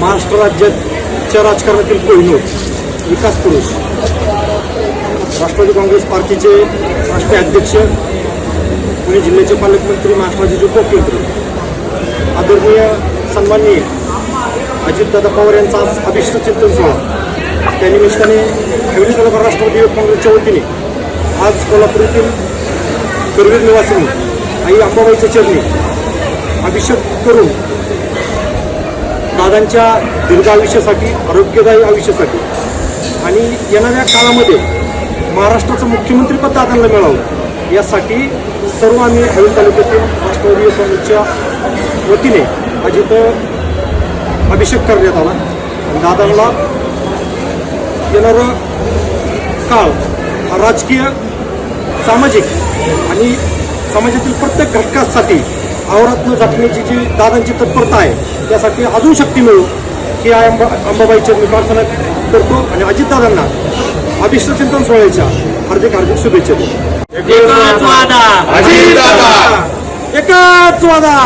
महाराष्ट्र राज्याच्या राजकारणातील कोहिनूर विकास पुरुष राष्ट्रवादी काँग्रेस पार्टीचे राष्ट्रीय अध्यक्ष पुणे जिल्ह्याचे पालकमंत्री महाराष्ट्राचे उपमुख्यमंत्री आदरणीय सन्माननीय अजितदादा पवार यांचा आज अभिष्ट चिंतन सोहळा त्या निमित्ताने हवेली तालुका राष्ट्रवादी युवक काँग्रेसच्या वतीने आज कोल्हापूर येथील करवीर निवासिनी आई अंबाबाईच्या चरणी अभिषेक करून दादांच्या दीर्घ आयुष्यासाठी आरोग्यदायी आयुष्यासाठी आणि येणाऱ्या काळामध्ये महाराष्ट्राचं मुख्यमंत्रीपद दादांना मिळावं यासाठी सर्व आम्ही हवेली तालुक्यातील राष्ट्रवादी युवक काँग्रेसच्या वतीने आज इथं अभिषेक करण्यात आला आणि दादांना येणारा काळ हा राजकीय सामाजिक आणि समाजातील प्रत्येक घटकासाठी आव्हानात्मक जपण्याची जी दादांची तत्परता आहे त्यासाठी अजून शक्ती मिळू ही अंबाबाईच्या मी प्रार्थना करतो आणि अजितदादांना अभिष्ट चिंतन सोहळ्याच्या हार्दिक हार्दिक शुभेच्छा देतो. एकच वादा एकच वादा.